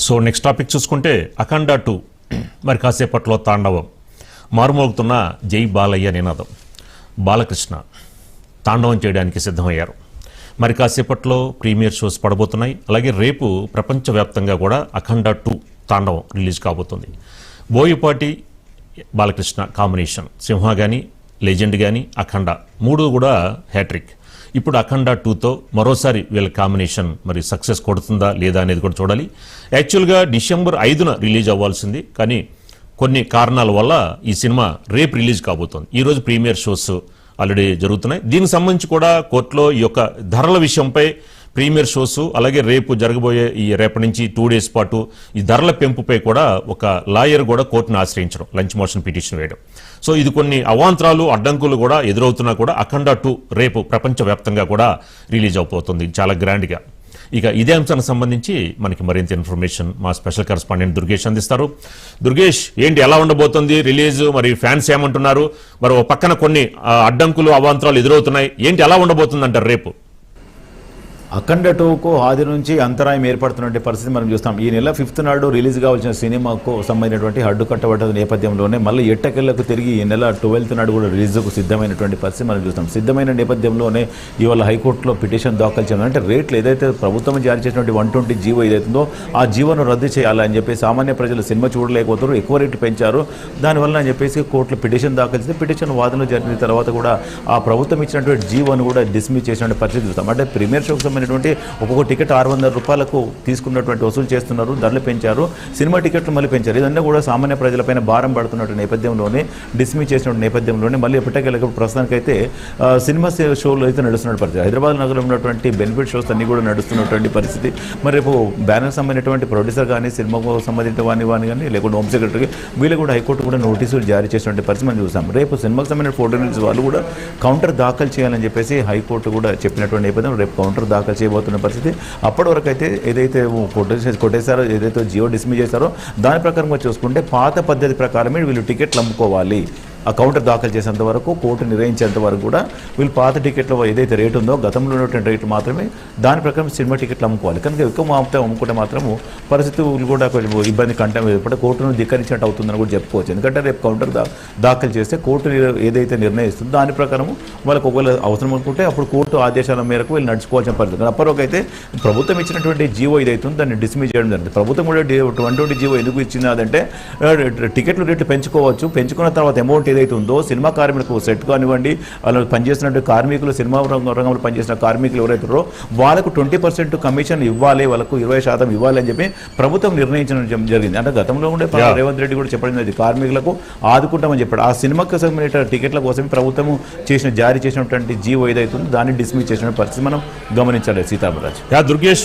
So next topic చూసుకుంటే అఖండ 2 మరి కాసేపట్లో తాండవం మారుమోగుతున్న జై బాలయ్య నినాదం. బాలకృష్ణ తాండవం చేయడానికి సిద్ధమయ్యారు. మరి కాసేపట్లో ప్రీమియర్ షోస్ పడబోతున్నాయి. అలాగే రేపు ప్రపంచవ్యాప్తంగా కూడా అఖండ 2 తాండవం రిలీజ్ కాబోతుంది. బోయపాటి బాలకృష్ణ కాంబినేషన్ సింహ కానీ లెజెండ్ కానీ అఖండ 3 కూడా హ్యాట్రిక్. ఇప్పుడు అఖండ 2తో మరోసారి వీళ్ళ కాంబినేషన్ మరి సక్సెస్ కొడుతుందా లేదా అనేది కూడా చూడాలి. యాక్చువల్గా డిసెంబర్ 5న రిలీజ్ అవ్వాల్సింది, కానీ కొన్ని కారణాల వల్ల ఈ సినిమా రేపు రిలీజ్ కాబోతోంది. ఈరోజు ప్రీమియర్ షోస్ ఆల్రెడీ జరుగుతున్నాయి. దీనికి సంబంధించి కూడా కోర్టులో ఈ యొక్క ధరల విషయంపై ప్రీమియర్ షోస్, అలాగే రేపు జరగబోయే ఈ రేపటి నుంచి 2 డేస్ పాటు ఈ ధరల పెంపుపై కూడా ఒక లాయర్ కూడా కోర్టును ఆశ్రయించడం, లంచ్ మోషన్ పిటిషన్ వేయడం. సో ఇది కొన్ని అవాంతరాలు అడ్డంకులు కూడా ఎదురవుతున్నా కూడా అఖండ 2 రేపు ప్రపంచవ్యాప్తంగా కూడా రిలీజ్ అయిపోతుంది చాలా గ్రాండ్గా. ఇక ఇదే అంశానికి సంబంధించి మనకి మరింత ఇన్ఫర్మేషన్ మా స్పెషల్ కరెస్పాండెంట్ దుర్గేష్ అందిస్తారు. దుర్గేష్, ఏంటి ఎలా ఉండబోతుంది రిలీజ్? మరి ఫ్యాన్స్ ఏమంటున్నారు? మరి ఒక పక్కన కొన్ని అడ్డంకులు అవాంతరాలు ఎదురవుతున్నాయి. ఏంటి ఎలా ఉండబోతుంది అంటారు రేపు? అఖండ 2కు ఆది నుంచి అంతరాయం ఏర్పడుతున్న పరిస్థితి మనం చూస్తాం. ఈ నెల 5th నాడు రిలీజ్ కావాల్సిన సినిమాకు సంబంధించినటువంటి హడ్డు కట్టబడ్డ నేపథ్యంలోనే మళ్ళీ ఎట్టకెళ్లకు తిరిగి ఈ నెల 12th నాడు కూడా రిలీజ్కు సిద్ధమైనటువంటి పరిస్థితి మనం చూస్తాం. సిద్ధమైన నేపథ్యంలోనే ఇవాళ హైకోర్టులో పిటిషన్ దాఖలు చేయడం, అంటే రేట్లు ఏదైతే ప్రభుత్వం జారీ చేసినటువంటి 120 జీవో ఏదైతుందో ఆ జీవోను రద్దు చేయాలని చెప్పి సామాన్య ప్రజలు సినిమా చూడలేకపోతారు, ఎక్కువ రేట్లు పెంచారు. దానివల్ల అని చెప్పేసి కోర్టులో పిటిషన్ దాఖలు చేస్తే పిటిషన్ వాదనలు జరిగిన తర్వాత కూడా ఆ ప్రభుత్వం ఇచ్చినటువంటి జీవోను కూడా డిస్మిస్ చేసిన పరిస్థితి చూస్తాం. అంటే ప్రీమియర్ షోకి ఒక్కొక్క టికెట్ 600 రూపాయలకు తీసుకున్నటువంటి వసూలు చేస్తున్నారు, ధరలు పెంచారు, సినిమా టికెట్లు మళ్ళీ పెంచారు. ఇదంతా కూడా సామాన్య ప్రజలపైన భారం పడుతున్నటువంటి నేపథ్యంలోనే డిస్మిస్ చేసిన నేపథ్యంలోనే మళ్ళీ ఎప్పటికెళ్ళక ప్రస్తుతానికైతే సినిమా షోలు అయితే నడుస్తున్న పరిస్థితి. హైదరాబాద్ నగరంలో ఉన్నటువంటి బెనిఫిట్ షోస్ అన్ని కూడా నడుస్తున్నటువంటి పరిస్థితి. మరి రేపు బ్యానర్ సంబంధించినటువంటి ప్రొడ్యూసర్ కానీ సినిమాకు సంబంధించిన వాని కానీ లేకుంటే హోమ్ సెక్రటరీ వీళ్ళు కూడా హైకోర్టు కూడా నోటీసులు జారీ చేసినటువంటి పరిస్థితి మనం చూసాం. రేపు సినిమాకు సంబంధించిన ఫోటో వాళ్ళు కూడా కౌంటర్ దాఖలు చేయాలని చెప్పేసి హైకోర్టు కూడా చెప్పినటువంటి నేపథ్యం రేపు కౌంటర్ దాఖలు చేయబోతున్న పరిస్థితి. అప్పటి వరకు అయితే ఏదైతే కొట్టేశారో, ఏదైతే జియో డిస్మిస్ చేశారో దాని ప్రకారంగా చూసుకుంటే పాత పద్ధతి ప్రకారమే వీళ్ళు టికెట్లు అమ్ముకోవాలి. ఆ కౌంటర్ దాఖలు చేసేంత వరకు, కోర్టు నిర్ణయించేంత వరకు కూడా వీళ్ళు పాత టికెట్లో ఏదైతే రేటు ఉందో గతంలో ఉన్నటువంటి రేటు మాత్రమే దాని ప్రకారం సినిమా టికెట్లు అమ్ముకోవాలి. కనుక ఎక్కువ మాత్రం అమ్ముకుంటే మాత్రము పరిస్థితులు కూడా కొంచెం ఇబ్బంది కంటే కోర్టును ధిక్కరించినట్టు అవుతుందని కూడా చెప్పుకోవచ్చు. ఎందుకంటే రేపు కౌంటర్ దాఖలు చేస్తే కోర్టు ఏదైతే నిర్ణయిస్తుందో దాని ప్రకారం వాళ్ళకి ఒకవేళ అవసరం అనుకుంటే అప్పుడు కోర్టు ఆదేశాల మేరకు వీళ్ళు నడుచుకోవాల్సిన పరిస్థితి. అప్పటివరకు అయితే ప్రభుత్వం ఇచ్చినటువంటి జీవో ఇదైతుందో దాన్ని డిస్మిస్ చేయడం జరిగింది. ప్రభుత్వం కూడా 120 జీవో ఎందుకు ఇచ్చింది అదంటే టికెట్లు రేట్లు పెంచుకోవచ్చు, పెంచుకున్న తర్వాత అమౌంట్ ఏదైతే ఉందో సినిమా కార్మికులకు సెట్ కానివ్వండి, వాళ్ళు పనిచేస్తున్నట్టు కార్మికులు, సినిమా రంగంలో పనిచేసిన కార్మికులు ఎవరైతారో వాళ్ళకు 20% కమిషన్ ఇవ్వాలి, వాళ్ళకు 20% ఇవ్వాలి అని చెప్పి ప్రభుత్వం నిర్ణయించడం జరిగింది. అంటే గతంలో ఉండే రేవంత్ రెడ్డి కూడా చెప్పడం జరిగింది, కార్మికులకు ఆదుకుంటామని చెప్పాడు. ఆ సినిమాకి సంబంధించిన టికెట్ల కోసం ప్రభుత్వం జారీ చేసినటువంటి జీవో ఏదైతే ఉందో దాన్ని డిస్మిస్ చేసిన పరిస్థితి మనం గమనించాలి. సీతారామరాజు. దుర్గేష్,